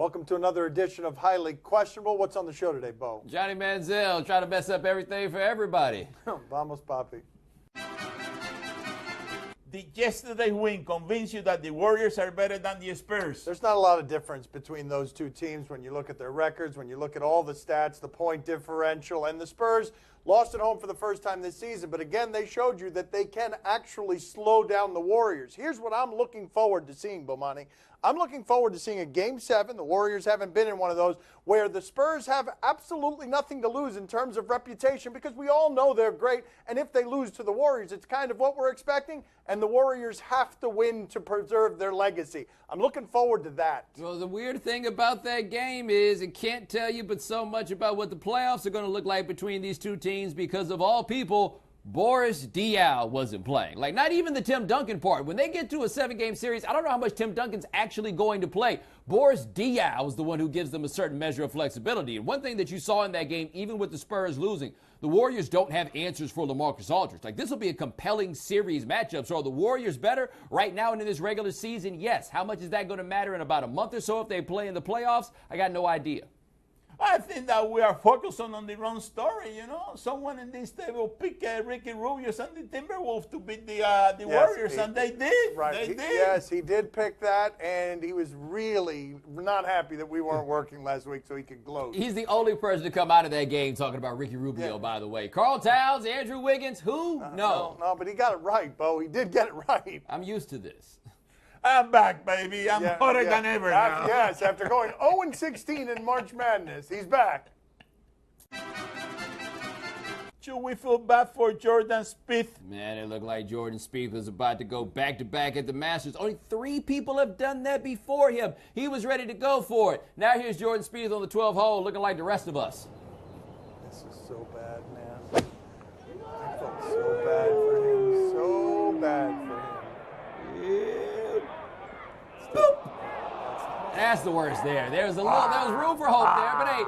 Welcome to another edition of Highly Questionable. What's on the show today, Bo? Johnny Manziel trying to mess up everything for everybody. Vamos, papi. Did yesterday's win convince you that the Warriors are better than the Spurs? There's not a lot of difference between those two teams when you look at their records, when you look at all the stats, the point differential, and the Spurs lost at home for the first time this season. But again, they showed you that they can actually slow down the Warriors. Here's what I'm looking forward to seeing, Bomani. I'm looking forward to seeing a Game 7. The Warriors haven't been in one of those where the Spurs have absolutely nothing to lose in terms of reputation because we all know they're great. And if they lose to the Warriors, it's kind of what we're expecting. And the Warriors have to win to preserve their legacy. I'm looking forward to that. Well, the weird thing about that game is it can't tell you but so much about what the playoffs are going to look like between these two teams because of all people, Boris Diaw wasn't playing. Like, not even the Tim Duncan part. When they get to a 7-game series, I don't know how much Tim Duncan's actually going to play. Boris Diaw was the one who gives them a certain measure of flexibility. And one thing that you saw in that game, even with the Spurs losing, the Warriors don't have answers for LaMarcus Aldridge. Like, this will be a compelling series matchup. So are the Warriors better right now and in this regular season? Yes. How much is that going to matter in about a month or so if they play in the playoffs? I got no idea. I think that we are focused on the wrong story, you know. Someone in this table picked Ricky Rubio and the Timberwolves to beat the Warriors, and they did. Right. They did. Yes, he did pick that, and he was really not happy that we weren't working last week so he could gloat. He's the only person to come out of that game talking about Ricky Rubio, by the way. Carl Towns, Andrew Wiggins, who? No, but he got it right, Bo. He did get it right. I'm used to this. I'm back, baby. I'm hotter than ever now. Yes, after going 0-16 in March Madness, he's back. Should we feel bad for Jordan Spieth? Man, it looked like Jordan Spieth was about to go back-to-back at the Masters. Only 3 people have done that before him. He was ready to go for it. Now here's Jordan Spieth on the 12th hole looking like the rest of us. This is so bad, man. I felt so bad for him. So bad for him. That's the worst there. There was room for hope there, but hey,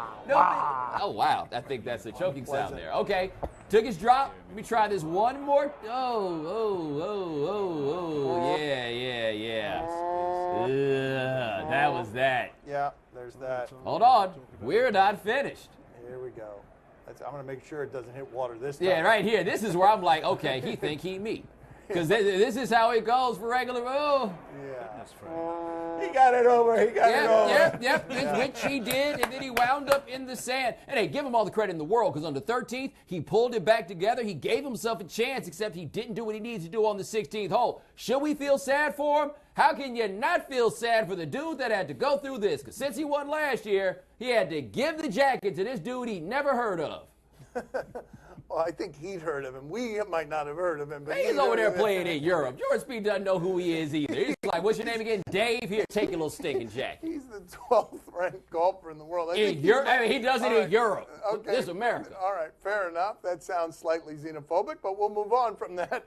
oh wow, I think that's a choking sound there. Okay, took his drop. Let me try this one more. Yeah. That was that. Yeah, there's that. Hold on, we're not finished. Here we go. I'm gonna make sure it doesn't hit water this time. Yeah, right here. This is where I'm like, okay, he think he me. Because this is how it goes for regular. Oh. Yeah. That's funny. He got it over. He got it over. Yep. Which he did, and then he wound up in the sand. And hey, give him all the credit in the world, because on the 13th, he pulled it back together. He gave himself a chance, except he didn't do what he needs to do on the 16th hole. Should we feel sad for him? How can you not feel sad for the dude that had to go through this? Because since he won last year, he had to give the jacket to this dude he never heard of. Well, I think he'd heard of him. We might not have heard of him. But he's over there playing in Europe. Jordan Spieth doesn't know who he is either. He's like, what's your name again? Dave? Here, take your little stinking jacket. He's the 12th ranked golfer in the world. He does it in Europe. Okay. This is America. All right, fair enough. That sounds slightly xenophobic, but we'll move on from that.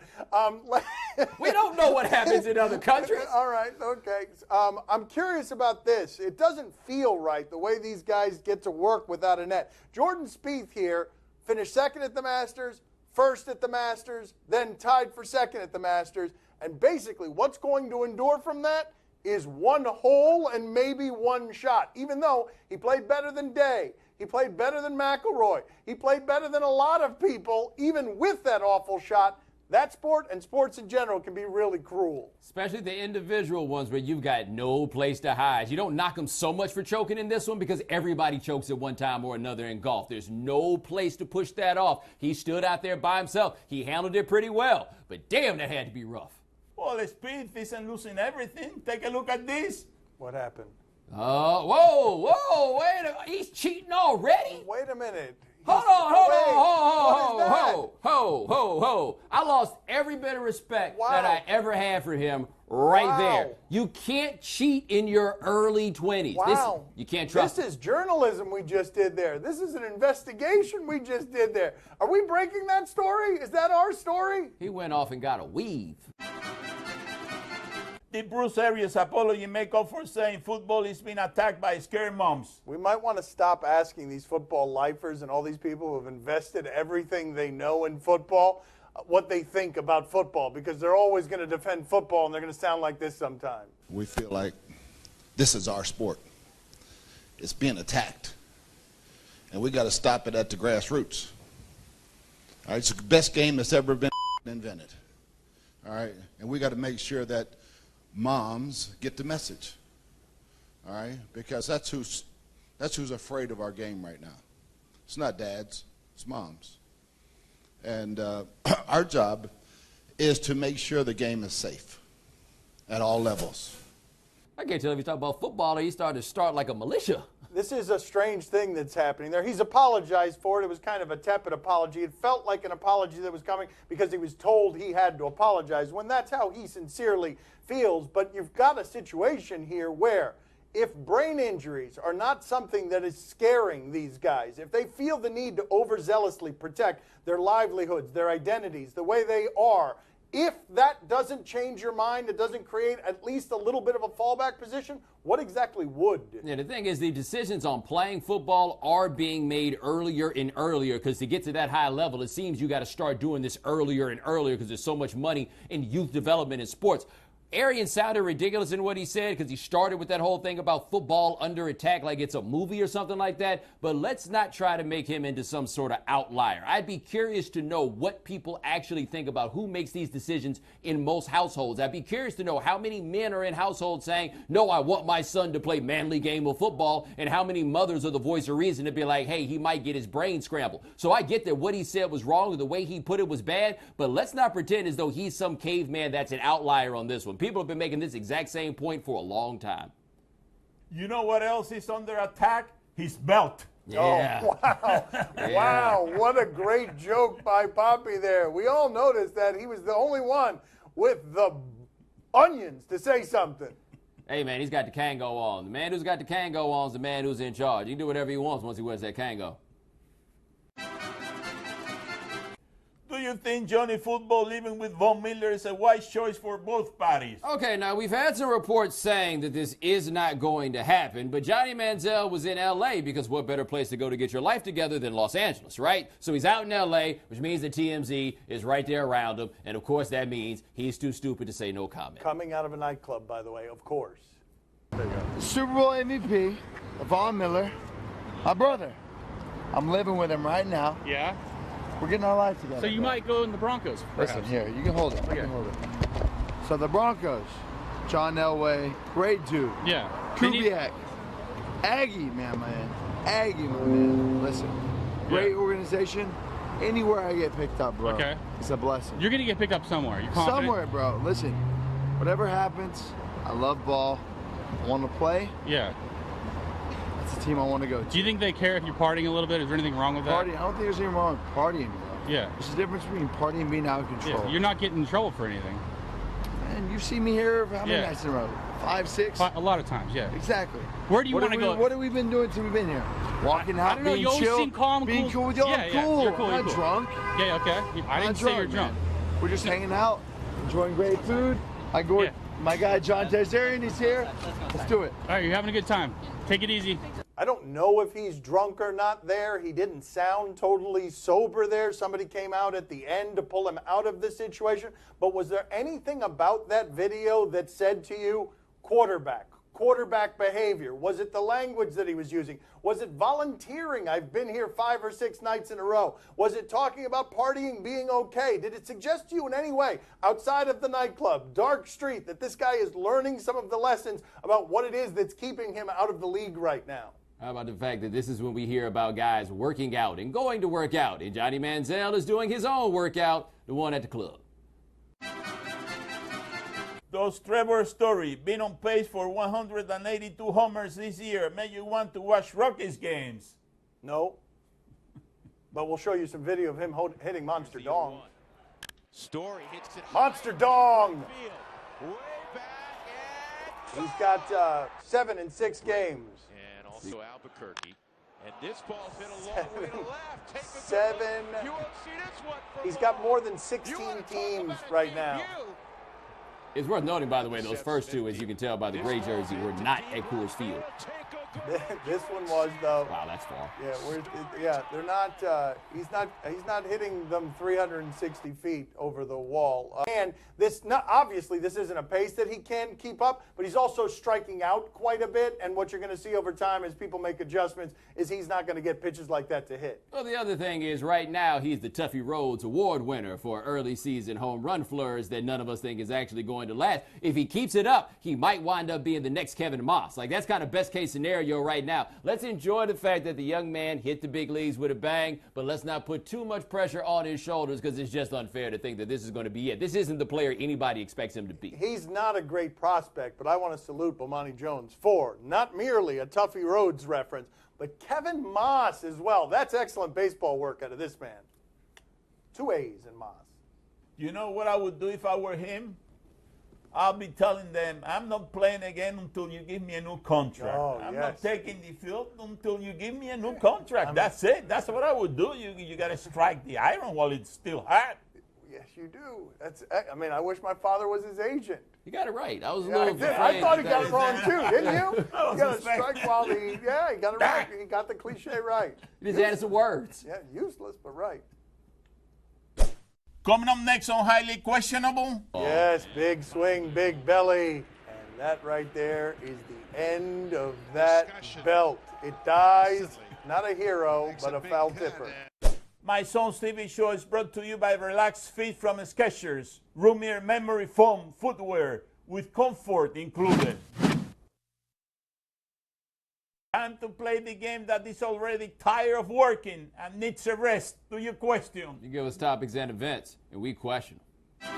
We don't know what happens in other countries. All right, okay. I'm curious about this. It doesn't feel right the way these guys get to work without a net. Jordan Spieth here finished second at the Masters, first at the Masters, then tied for second at the Masters. And basically what's going to endure from that is one hole and maybe one shot, even though he played better than Day. He played better than McIlroy. He played better than a lot of people, even with that awful shot. That sport and sports in general can be really cruel. Especially the individual ones where you've got no place to hide. You don't knock them so much for choking in this one because everybody chokes at one time or another in golf. There's no place to push that off. He stood out there by himself. He handled it pretty well. But damn, that had to be rough. Well, Spieth isn't losing everything. Take a look at this. What happened? Whoa, wait a minute. He's cheating already? Wait a minute. Hold on. I lost every bit of respect that I ever had for him there. You can't cheat in your early 20s. Wow. You can't trust This is journalism we just did there. This is an investigation we just did there. Are we breaking that story? Is that our story? He went off and got a weave. Did Bruce Arians' apology make up for saying football is being attacked by scared moms? We might want to stop asking these football lifers and all these people who have invested everything they know in football what they think about football, because they're always going to defend football and they're going to sound like this sometime. We feel like this is our sport. It's being attacked. And we got to stop it at the grassroots. All right, it's the best game that's ever been invented. All right, and we got to make sure that moms get the message. All right, because that's who's afraid of our game right now. It's not dads, it's moms. And our job is to make sure the game is safe at all levels. I can't tell if you talk about football or he started to start like a militia. This is a strange thing that's happening there. He's apologized for it. It was kind of a tepid apology. It felt like an apology that was coming because he was told he had to apologize when that's how he sincerely feels. But you've got a situation here where if brain injuries are not something that is scaring these guys, if they feel the need to overzealously protect their livelihoods, their identities, the way they are, if that doesn't change your mind, it doesn't create at least a little bit of a fallback position, what exactly would? Yeah, the thing is, the decisions on playing football are being made earlier and earlier because to get to that high level, it seems you got to start doing this earlier and earlier because there's so much money in youth development in sports. Arians sounded ridiculous in what he said because he started with that whole thing about football under attack like it's a movie or something like that. But let's not try to make him into some sort of outlier. I'd be curious to know what people actually think about who makes these decisions in most households. I'd be curious to know how many men are in households saying, no, I want my son to play manly game of football, and how many mothers are the voice of reason to be like, hey, he might get his brain scrambled. So I get that what he said was wrong, the way he put it was bad, but let's not pretend as though he's some caveman that's an outlier on this one. People have been making this exact same point for a long time. You know what else is under attack? His belt. Yeah. Oh, wow. Yeah. Wow, what a great joke by Poppy there. We all noticed that he was the only one with the onions to say something. Hey, man, he's got the Kango on. The man who's got the Kango on is the man who's in charge. He can do whatever he wants once he wears that Kango. Do you think Johnny Football living with Von Miller is a wise choice for both parties? Okay, now we've had some reports saying that this is not going to happen, but Johnny Manziel was in L.A. because what better place to go to get your life together than Los Angeles, right? So he's out in L.A., which means that TMZ is right there around him, and of course that means he's too stupid to say no comment. Coming out of a nightclub, by the way, of course. There you go. Super Bowl MVP, Von Miller, my brother. I'm living with him right now. Yeah. We're getting our life together. So you might go in the Broncos, perhaps. Listen, here, you can hold it. Okay. You can hold it. So the Broncos, John Elway, great dude. Yeah. Kubiak, Aggie, man. Aggie, my man. Listen, great organization. Anywhere I get picked up, bro. Okay. It's a blessing. You're gonna get picked up somewhere. You're confident? Somewhere, bro. Listen, whatever happens, I love ball. I want to play. Yeah. That's the team I want to go to. Do you think they care if you're partying a little bit? Is there anything wrong with that? Partying. I don't think there's anything wrong with partying, bro. Yeah. There's a difference between partying and being out of control. Yeah. You're not getting in trouble for anything. Man, you see me here how many nights in a row? 5, 6? A lot of times, yeah. Exactly. Where do you want to go? What have we been doing since we've been here? Walking out, I don't know. being You always chill, seem calm, being cool. cool with y'all. Yeah, I'm yeah. cool. You're cool. I'm You're not cool. drunk. Yeah, okay. I didn't say you're drunk. Man. We're just hanging out, enjoying great food. I go with my guy John Tezarian. He's here. Let's do it. All right, you're having a good time. Take it easy. I don't know if he's drunk or not there. He didn't sound totally sober there. Somebody came out at the end to pull him out of this situation. But was there anything about that video that said to you, quarterback behavior? Was it the language that he was using? Was it volunteering? I've been here 5 or 6 nights in a row. Was it talking about partying being okay? Did it suggest to you in any way, outside of the nightclub, dark street, that this guy is learning some of the lessons about what it is that's keeping him out of the league right now? How about the fact that this is when we hear about guys working out and going to work out, and Johnny Manziel is doing his own workout, the one at the club. Does Trevor Story been on pace for 182 homers this year make you want to watch Rockies games? No. But we'll show you some video of him hitting Monster Dong. Story hits it. Monster Dong! Way back He's got 7 in 6 games. and also Albuquerque. And this ball's hit a long way to left. Take a good 7. look. You won't see this one for He's long. got more than You 16 wanna talk teams about a right now. debut. It's worth noting, by the way, those first two, as you can tell by the gray jersey, were not at Coors Field. Take a This one was, though. Wow, that's far. They're not. He's not hitting them 360 feet over the wall. And obviously this isn't a pace that he can keep up, but he's also striking out quite a bit. And what you're going to see over time as people make adjustments is he's not going to get pitches like that to hit. Well, the other thing is right now he's the Tuffy Rhodes Award winner for early season home run flurries that none of us think is actually going to last. If he keeps it up, he might wind up being the next Kevin Moss. Like, that's kind of best case scenario right now. Let's enjoy the fact that the young man hit the big leagues with a bang, but let's not put too much pressure on his shoulders because it's just unfair to think that this is going to be it. This isn't the player anybody expects him to be. He's not a great prospect, but I want to salute Bomani Jones for not merely a Tuffy Rhodes reference, but Kevin Moss as well. That's excellent baseball work out of this man. 2 A's in Moss. You know what I would do if I were him? I'll be telling them, I'm not playing again until you give me a new contract. I'm not taking the field until you give me a new contract. That's it. That's what I would do. You got to strike the iron while it's still hot. Yes, you do. I wish my father was his agent. You got it right. I was a little afraid. I thought he got it wrong too, didn't you? You got to strike while he got it right. He got the cliche right. He just added some words. Yeah, useless, but right. Coming up next on Highly Questionable. Yes, big swing, big belly. And that right there is the end of that belt. It dies, not a hero, but a foul tipper. My Son's TV show is brought to you by Relaxed Feet from Skechers. Roomier memory foam footwear with comfort included. Time to play the game that is already tired of working and needs a rest. Do you question? You give us topics and events, and we question them.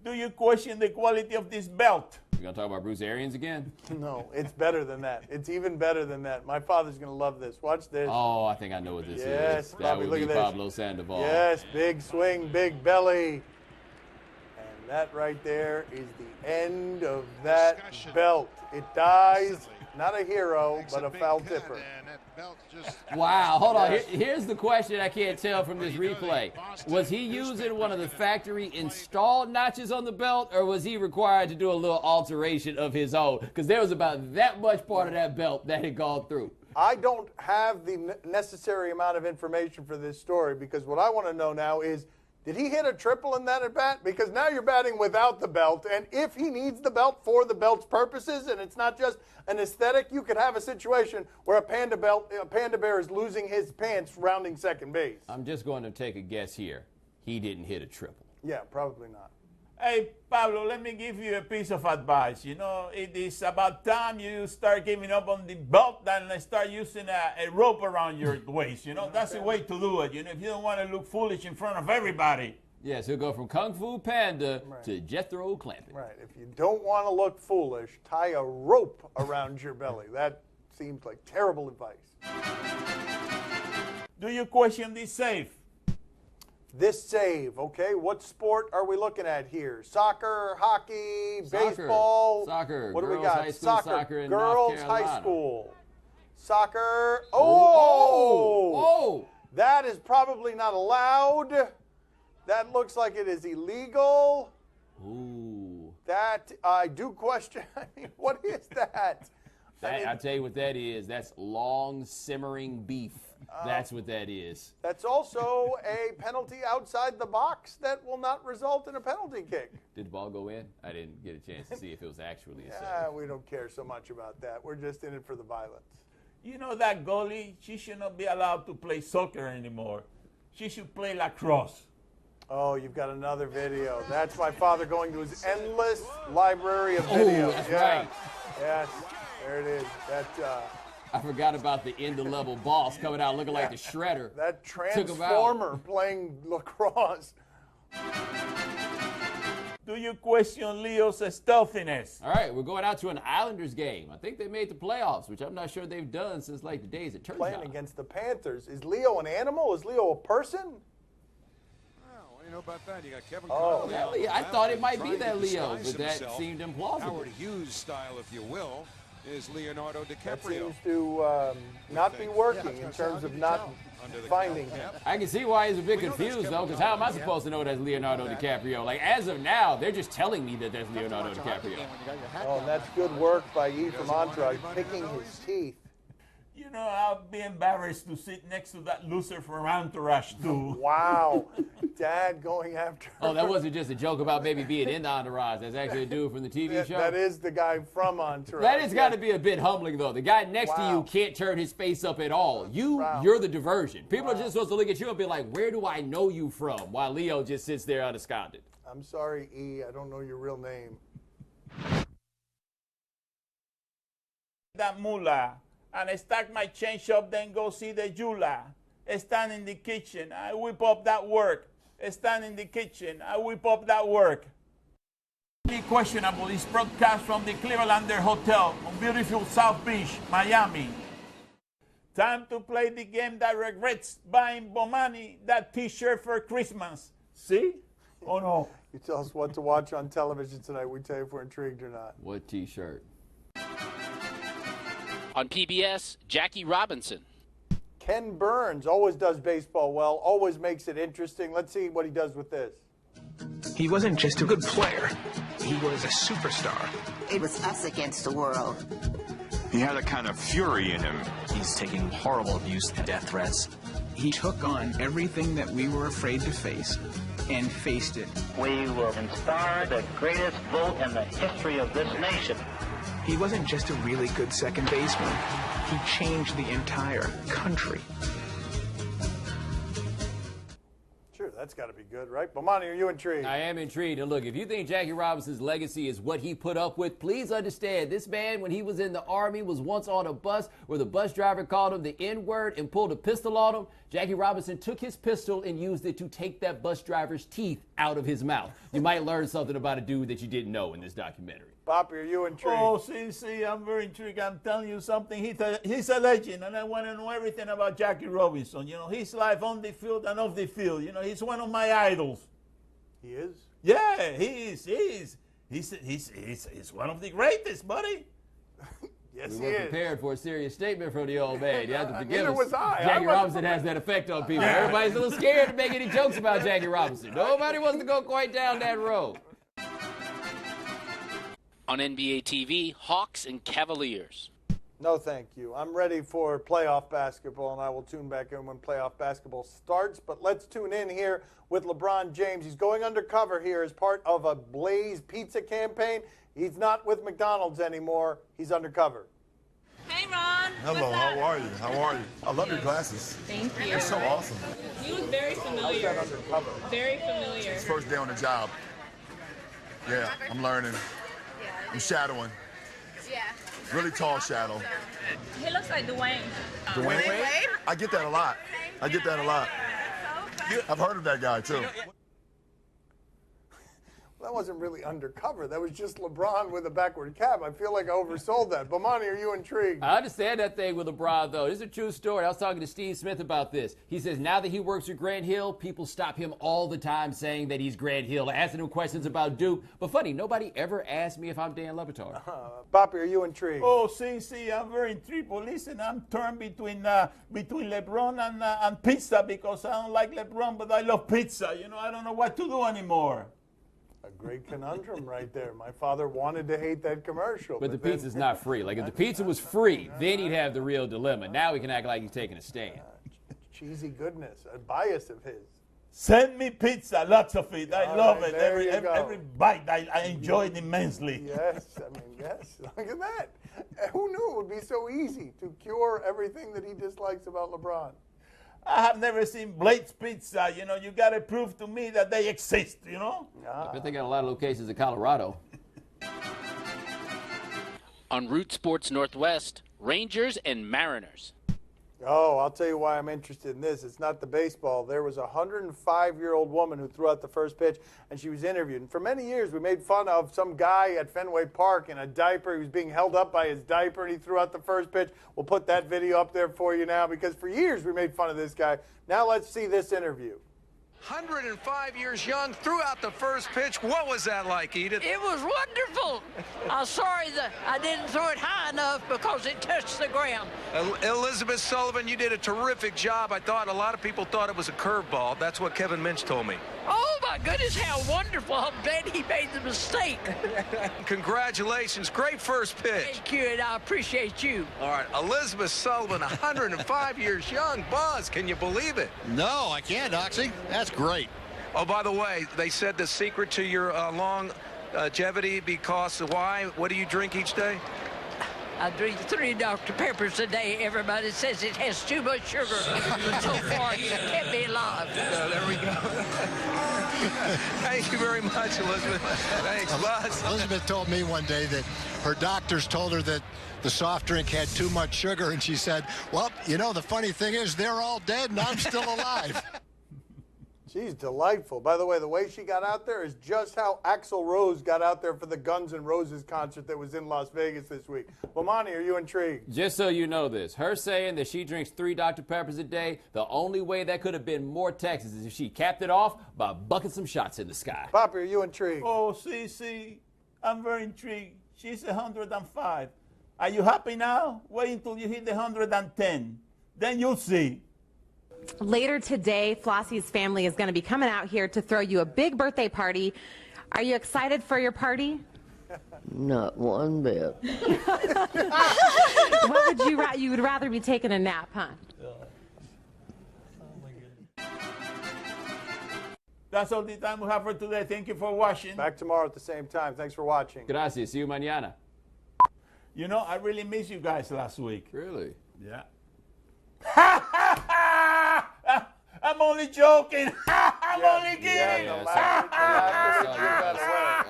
Do you question the quality of this belt? You gonna talk about Bruce Arians again? No, it's better than that. It's even better than that. My father's gonna love this. Watch this. Oh, I think I know what this is. Yes, That would look be at this. Pablo Sandoval. Yes, big swing, big belly. And that right there is the end of that belt. It dies, not a hero, but a foul tipper. Wow, hold on. Here's the question I can't tell from this replay. Was he using one of the factory installed notches on the belt, or was he required to do a little alteration of his own? Because there was about that much part of that belt that had gone through. I don't have the necessary amount of information for this story, because what I want to know now is, did he hit a triple in that at bat? Because now you're batting without the belt, and if he needs the belt for the belt's purposes, and it's not just an aesthetic, you could have a situation where a panda bear is losing his pants rounding second base. I'm just going to take a guess here. He didn't hit a triple. Yeah, probably not. Hey, Pablo, let me give you a piece of advice. You know, it is about time you start giving up on the belt and start using a rope around your waist. You know, that's the way to do it. You know, if you don't want to look foolish in front of everybody. Yes, he'll go from Kung Fu Panda to Jethro Clampett. Right. If you don't want to look foolish, tie a rope around your belly. That seems like terrible advice. Do you question this save? This save, okay, what sport are we looking at here? Soccer, hockey, baseball? Soccer. What do we Girls got? high school soccer in girls North high Carolina. school. Soccer. Oh! That is probably not allowed. That looks like it is illegal. Ooh. That I do question. I mean, what is that? I'll tell you what that is. That's long simmering beef. That's what that is. That's also a penalty outside the box that will not result in a penalty kick. Did the ball go in? I didn't get a chance to see if it was actually a save. We don't care so much about that. We're just in it for the violence. You know that goalie, she should not be allowed to play soccer anymore. She should play lacrosse. Oh, you've got another video. That's my father going to his endless library of videos. That's right. Yes, there it is. I forgot about the end-of-level boss coming out looking like the Shredder. That transformer playing lacrosse. Do you question Leo's stealthiness? All right, we're going out to an Islanders game. I think they made the playoffs, which I'm not sure they've done since like the days at Turgeon. Playing against the Panthers. Is Leo an animal? Is Leo a person? What do you know about that? You got Kevin Oh, Connolly. I thought it might be trying to that Leo, disguise but that himself. seemed implausible. Howard Hughes style, if you will. is Leonardo That DiCaprio. seems to not be working in terms of not finding him. I can see why he's a bit confused, though, because how am I supposed to know that's Leonardo DiCaprio? Like, as of now, they're just telling me that that's Leonardo DiCaprio. Oh, and that's good work by E from Entourage, picking his teeth. You know, I'll be embarrassed to sit next to that loser from Entourage, too. Wow. Dad going after her. Oh, that wasn't just a joke about maybe being in the Entourage. That's actually a dude from the TV show. That is the guy from Entourage. That has got to be a bit humbling, though. The guy next to you can't turn his face up at all. You're the diversion. People are just supposed to look at you and be like, where do I know you from? While Leo just sits there unabsconded. I'm sorry, E. I don't know your real name. That mullah. And I stack my change up, then go see the Jula. I stand in the kitchen, I whip up that work. I stand in the kitchen, I whip up that work. Questionable is broadcast from the Clevelander Hotel on beautiful South Beach, Miami. Time to play the game that regrets buying Bomani that t-shirt for Christmas. See? Oh no. You tell us what to watch on television tonight. We tell you if we're intrigued or not. What t-shirt? On PBS, Jackie Robinson. Ken Burns always does baseball well, always makes it interesting. Let's see what he does with this. He wasn't just a good player. He was a superstar. It was us against the world. He had a kind of fury in him. He's taking horrible abuse and death threats. He took on everything that we were afraid to face and faced it. We will inspire the greatest vote in the history of this nation. He wasn't just a really good second baseman. He changed the entire country. Sure, that's got to be good, right? Bomani, are you intrigued? I am intrigued. And look, if you think Jackie Robinson's legacy is what he put up with, please understand this man, when he was in the Army, was once on a bus where the bus driver called him the N-word and pulled a pistol on him. Jackie Robinson took his pistol and used it to take that bus driver's teeth out of his mouth. You might learn something about a dude that you didn't know in this documentary. Boppy, are you intrigued? Oh, see, I'm very intrigued. I'm telling you something. He's a legend, and I want to know everything about Jackie Robinson. You know, his life on the field and off the field. You know, he's one of my idols. He is? Yeah, he is. He's one of the greatest, buddy. Yes, we were prepared for a serious statement from the old man. You have to forgive us. Neither was I. Jackie Robinson has that effect on people. Everybody's a little scared to make any jokes about Jackie Robinson. Nobody wants to go quite down that road. On NBA TV, Hawks and Cavaliers. No, thank you. I'm ready for playoff basketball, and I will tune back in when playoff basketball starts. But let's tune in here with LeBron James. He's going undercover here as part of a Blaze Pizza campaign. He's not with McDonald's anymore. He's undercover. Hey, Ron. Hello, how are you? How are you? I love your glasses. Thank you. They're so awesome. You look very familiar. How's that undercover? Very familiar. It's first day on the job. Yeah, I'm learning. I'm shadowing. Yeah. Really tall shadow. He looks like Dwayne. Dwayne Wade? I get that a lot. I get that a lot. I've heard of that guy, too. That wasn't really undercover. That was just LeBron with a backward cap. I feel like I oversold that. Bomani, are you intrigued? I understand that thing with LeBron, though. This is a true story. I was talking to Steve Smith about this. He says now that he works with Grant Hill, people stop him all the time saying that he's Grant Hill, asking him questions about Duke. But funny, nobody ever asked me if I'm Dan Le Batard. Boppy, are you intrigued? Oh, see, I'm very intrigued. But listen, I'm torn between LeBron and pizza because I don't like LeBron, but I love pizza. You know, I don't know what to do anymore. A great conundrum right there. My father wanted to hate that commercial. But the pizza's not free. Like, if the pizza was free, then he'd have the real dilemma. Now he can act like he's taking a stand. Cheesy goodness, a bias of his. Send me pizza, lots of it. I love it. Every bite, I enjoy it immensely. Yes, yes. Look at that. Who knew it would be so easy to cure everything that he dislikes about LeBron? I have never seen Blade's Pizza. You know, you got to prove to me that they exist, you know? I bet they got a lot of locations in Colorado. On Root Sports Northwest, Rangers and Mariners. Oh, I'll tell you why I'm interested in this. It's not the baseball. There was a 105-year-old woman who threw out the first pitch, and she was interviewed. And for many years, we made fun of some guy at Fenway Park in a diaper. He was being held up by his diaper, and he threw out the first pitch. We'll put that video up there for you now because for years we made fun of this guy. Now let's see this interview. 105 years young, threw out the first pitch. What was that like, Edith? It was wonderful. I'm sorry that I didn't throw it high enough because it touched the ground. Elizabeth Sullivan, you did a terrific job. I thought a lot of people thought it was a curveball. That's what Kevin Minch told me. Oh, my goodness, how wonderful. I'm glad he made the mistake. Congratulations. Great first pitch. Thank you, and I appreciate you. All right, Elizabeth Sullivan, 105 years young. Buzz, can you believe it? No, I can't, Oxy. That's great. Oh, by the way, they said the secret to your longevity because why? What do you drink each day? I drink 3 Dr. Peppers a day. Everybody says it has too much sugar. But so far, it's kept me alive. There we go. Thank you very much, Elizabeth. Thanks, Buzz. Elizabeth told me one day that her doctors told her that the soft drink had too much sugar, and she said, well, you know, the funny thing is they're all dead and I'm still alive. She's delightful. By the way, the way she got out there is just how Axl Rose got out there for the Guns N' Roses concert that was in Las Vegas this week. Bomani, are you intrigued? Just so you know this, her saying that she drinks 3 Dr. Peppers a day, the only way that could have been more Texas is if she capped it off by bucking some shots in the sky. Poppy, are you intrigued? Oh, see, I'm very intrigued. She's 105. Are you happy now? Wait until you hit the 110. Then you'll see. Later today, Flossie's family is going to be coming out here to throw you a big birthday party. Are you excited for your party? Not one bit. What would you would rather be taking a nap, huh? That's all the time we have for today. Thank you for watching. Back tomorrow at the same time. Thanks for watching. Gracias. See you mañana. You know, I really missed you guys last week. Really? Yeah. I'm only joking. I'm only kidding.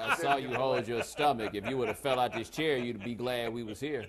I saw you hold your stomach. If you would have fell out this chair, you'd be glad we was here.